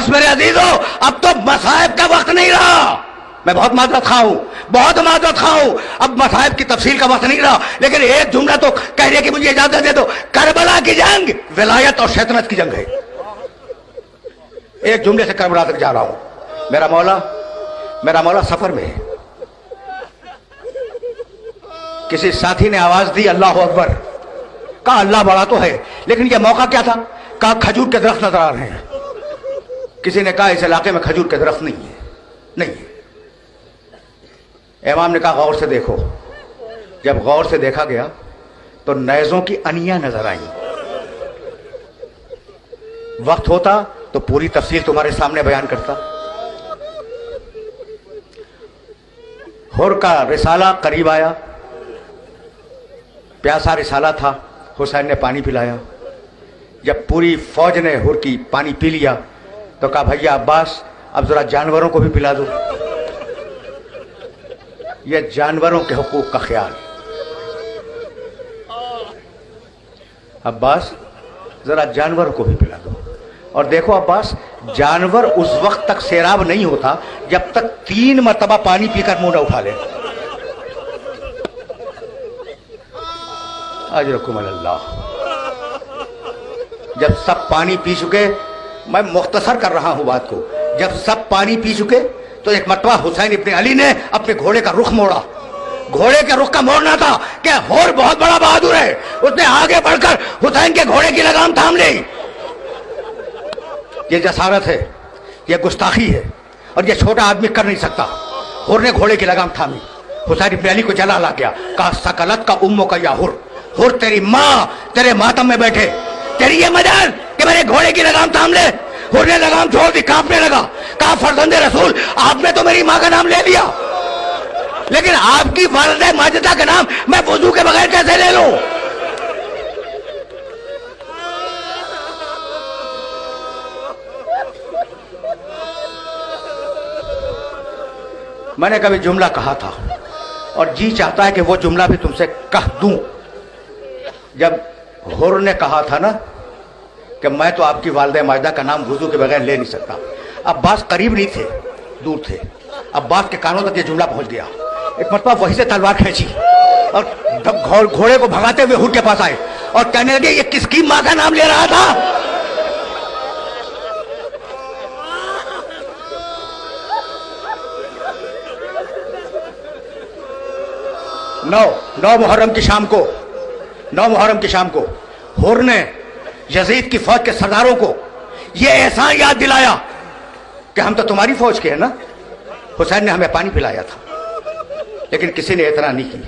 बस मेरे अजीजों, अब तो मसाइब का वक्त नहीं रहा। मैं बहुत माजरत खा हूं, बहुत माजरत खा हूं, अब मसाइब की तफसील का वक्त नहीं रहा, लेकिन एक जुमला तो कहने की मुझे इजाजत दे दो। करबला की जंग विलायत और शैतानत की जंग है। एक जुमले से करबला तक जा रहा हूं। मेरा मौला सफर में है। किसी साथी ने आवाज दी अल्लाह अकबर, कहा अल्लाह बड़ा तो है, लेकिन यह मौका क्या था? कहा खजूर के दरख्त नजर आ रहे हैं। किसी ने कहा इस इलाके में खजूर के दरख्त नहीं है, नहीं है। इमाम ने कहा गौर से देखो। जब गौर से देखा गया तो नैजों की अनियां नजर आई। वक्त होता तो पूरी तफसील तुम्हारे सामने बयान करता। हुर का रिसाला करीब आया, प्यासा रिसाला था, हुसैन ने पानी पिलाया। जब पूरी फौज ने हुर की पानी पी लिया तो कहा भैया अब्बास अब जरा जानवरों को भी पिला दो। यह जानवरों के हुकूक का ख्याल। अब्बास जरा जानवरों को भी पिला दो। और देखो अब्बास, जानवर उस वक्त तक सैराब नहीं होता जब तक 3 मरतबा पानी पीकर मुंह न उठा ले। अजरकुम अल्लाह। जब सब पानी पी चुके, मैं मुख्तसर कर रहा हूं बात को, जब सब पानी पी चुके तो एक मरतबा हुसैन इब्ने अली ने अपने घोड़े का रुख मोड़ा। घोड़े के रुख का मोड़ना था कि हुर बहुत बड़ा बहादुर है। उसने आगे बढ़कर हुसैन के घोड़े की लगाम थाम ली। ये जसारत है, ये गुस्ताखी है, और ये छोटा आदमी कर नहीं सकता। हुर ने घोड़े की लगाम थामी। हुसैन इब्ने अली को जला ला गया। कहा सकलत का उम्मो का या हुर, हुर तेरी माँ तेरे मातम में बैठे, तेरी ये मजाल कि मेरे घोड़े की लगाम थाम ले। हुर ने लगाम छोड़ दी, कांपने लगा। कहा फरजंदे रसूल, आपने तो मेरी माँ का नाम ले लिया, लेकिन आपकी वालिदा माजिदा का नाम मैं वुजू के बगैर कैसे ले लूं? मैंने कभी जुमला कहा था और जी चाहता है कि वो जुमला भी तुमसे कह दूं। जब हुर ने कहा था ना कि मैं तो आपकी वालिदा माजिदा का नाम वुजू के बगैर ले नहीं सकता, अब्बास करीब नहीं थे, दूर थे। अब्बास के कानों तक ये जुमला पहुंच गया। एक मरतबा वहीं से तलवार खींची और घोड़े को भगाते हुए हुर के पास आए और कहने लगे ये किसकी मां का नाम ले रहा था? नौ मुहर्रम की शाम को हुर ने यजीद की फौज के सरदारों को यह एहसान याद दिलाया कि हम तो तुम्हारी फौज के हैं ना। हुसैन ने हमें पानी पिलाया था, लेकिन किसी ने इतना नहीं की।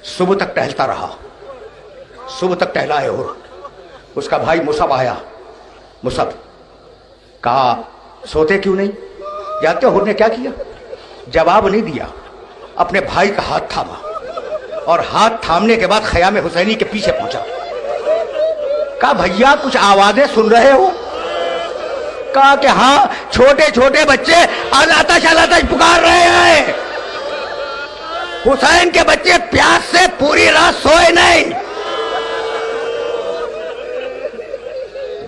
सुबह तक टहलता रहा, सुबह तक टहला है हुर। उसका भाई मुसब आया। मुसब कहा सोते क्यों नहीं? जानते हो हुर ने क्या किया? जवाब नहीं दिया, अपने भाई का हाथ थामा और हाथ थामने के बाद खयाम हुसैनी के पीछे पहुंचा। कहा भैया कुछ आवाजें सुन रहे हो? कहा कि हाँ, छोटे छोटे बच्चे अलातश अलातश पुकार रहे हैं। हुसैन के बच्चे प्यास से पूरी रात सोए नहीं।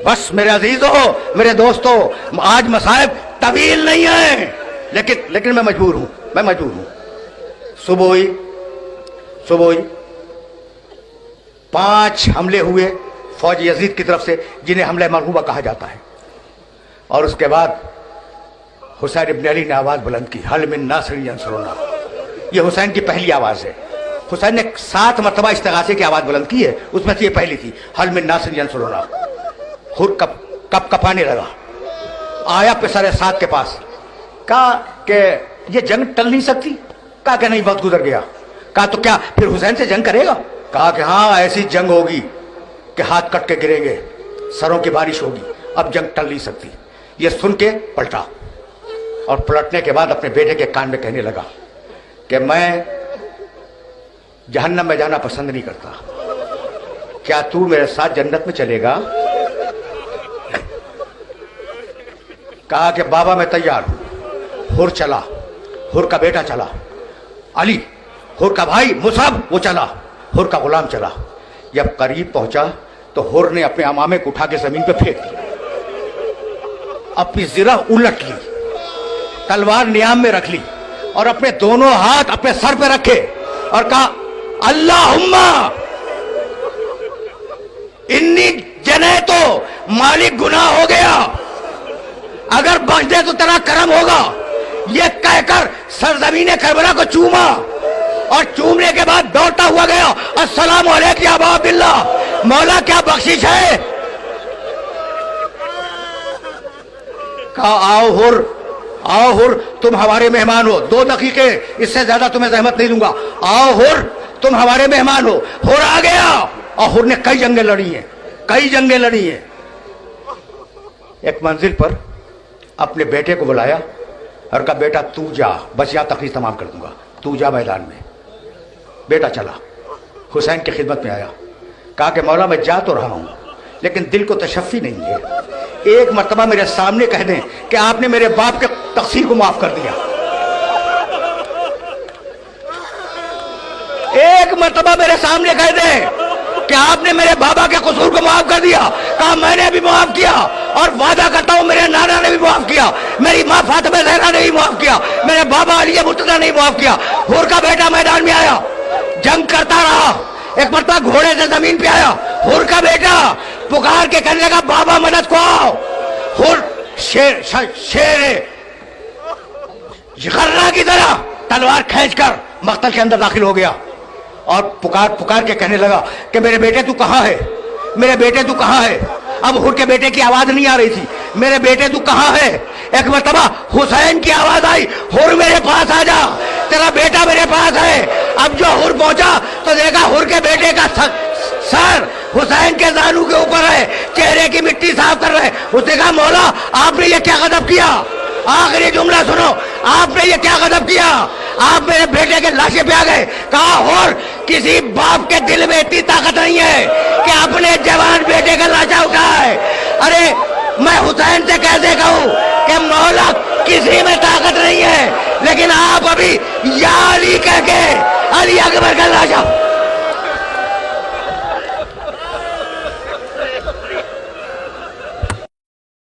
बस मेरे अजीजों, मेरे दोस्तों, आज मसाइब तवील नहीं है, लेकिन मैं मजबूर हूं। सुबह हुई 5 हमले हुए फौज यजीद की तरफ से, जिन्हें हमला मरहूबा कहा जाता है। और उसके बाद हुसैन इब्ने अली ने आवाज बुलंद की, हल मिन नासिर यंसुरुना। ये हुसैन की पहली आवाज है। हुसैन ने 7 मरतबा इस्तिगासे की आवाज बुलंद की है, उसमें से ये पहली थी, हल मिन नासिर यंसुरुना। हुर कप कपाने लगा, आया पेशर साद के पास। कहा कि ये जंग टल नहीं सकती? कहा कि नहीं, वक्त गुजर गया। कहा तो क्या फिर हुसैन से जंग करेगा? कहा कि हाँ, ऐसी जंग होगी कि हाथ कट के गिरेंगे, सरों की बारिश होगी, अब जंग टल नहीं सकती। ये सुन के पलटा और पलटने के बाद अपने बेटे के कान में कहने लगा कि मैं जहन्नम में जाना पसंद नहीं करता, क्या तू मेरे साथ जन्नत में चलेगा? कहा कि बाबा मैं तैयार हूं। हुर चला, हुर का बेटा चला, अली, हुर का भाई मुसब वो चला, हुर का गुलाम चला। जब करीब पहुंचा तो हुर ने अपने अमामे को उठा के जमीन पे फेंक दिया। अपनी जिरा उलट ली, तलवार नियाम में रख ली और अपने दोनों हाथ अपने सर पे रखे और कहा अल्लाहुम्मा इन्नी जने तो मालिक गुनाह हो गया, अगर बच दे तो तेरा करम होगा। ये कहकर सरजमीन करबला को चूमा और चूमने के बाद दौड़ता हुआ गया, अस्सलाम वालेकुम या अबा अब्दुल्लाह, मौला क्या बख्शिश है। कहा आओ हुर तुम हमारे मेहमान हो, 2 दकीके, इससे ज्यादा तुम्हें जहमत नहीं दूंगा। आओ हुर तुम हमारे मेहमान हो। हुर आ गया और हुर ने कई जंगें लड़ी हैं। एक मंजिल पर अपने बेटे को बुलाया और कहा बेटा तू जा, बस यहां तकरीर तमाम कर दूंगा, तू जा मैदान में। बेटा चला, हुसैन की खिदमत में आया, कहा कि मौला मैं जा तो रहा हूं लेकिन दिल को तशफ़ी नहीं है, एक मर्तबा मेरे सामने कह दें कि आपने मेरे बाप के तक़सीर को माफ कर दिया। एक मर्तबा मेरे सामने कह दें कि आपने मेरे बाबा के कसूर को माफ कर दिया। कहा मैंने भी माफ किया और वादा करता हूं मेरे नाना ने भी माफ किया, मेरी माँ फातिमा ज़हरा ने भी माफ किया, मेरे बाबा अली मुर्तज़ा ने भी माफ किया। हुर का बेटा मैदान में आया, जंग करता रहा, एक मर्तबा घोड़े से जमीन पे आया। हुर का बेटा पुकार के कहने लगा बाबा मदद को आओ। हुर शेर जिगर्रा की तरह तलवार खींचकर मख्तल के अंदर दाखिल हो गया और पुकार के कहने लगा कि मेरे बेटे तू कहां है, मेरे बेटे तू कहां है। अब हुर के बेटे की आवाज नहीं आ रही थी, मेरे बेटे तू कहां है। एक मर्तबा हुसैन की आवाज आई, हुर मेरे पास आ जा, तेरा बेटा मेरे पास है। अब जो हुर पहुंचा तो देखा हुर के बेटे का सर हुसैन के जानू के ऊपर है, चेहरे की मिट्टी साफ कर रहे। उसने कहा मौला आपने ये क्या गजब किया, आखिरी जुमला सुनो, आपने ये क्या गजब किया, आप मेरे बेटे के लाशे पे आ गए। कहा और किसी बाप के दिल में इतनी ताकत नहीं है कि अपने जवान बेटे का लाशा उठाए। अरे मैं हुसैन से कैसे कहूं कि मौला किसी में ताकत नहीं है, लेकिन आप अभी या अली कह के अली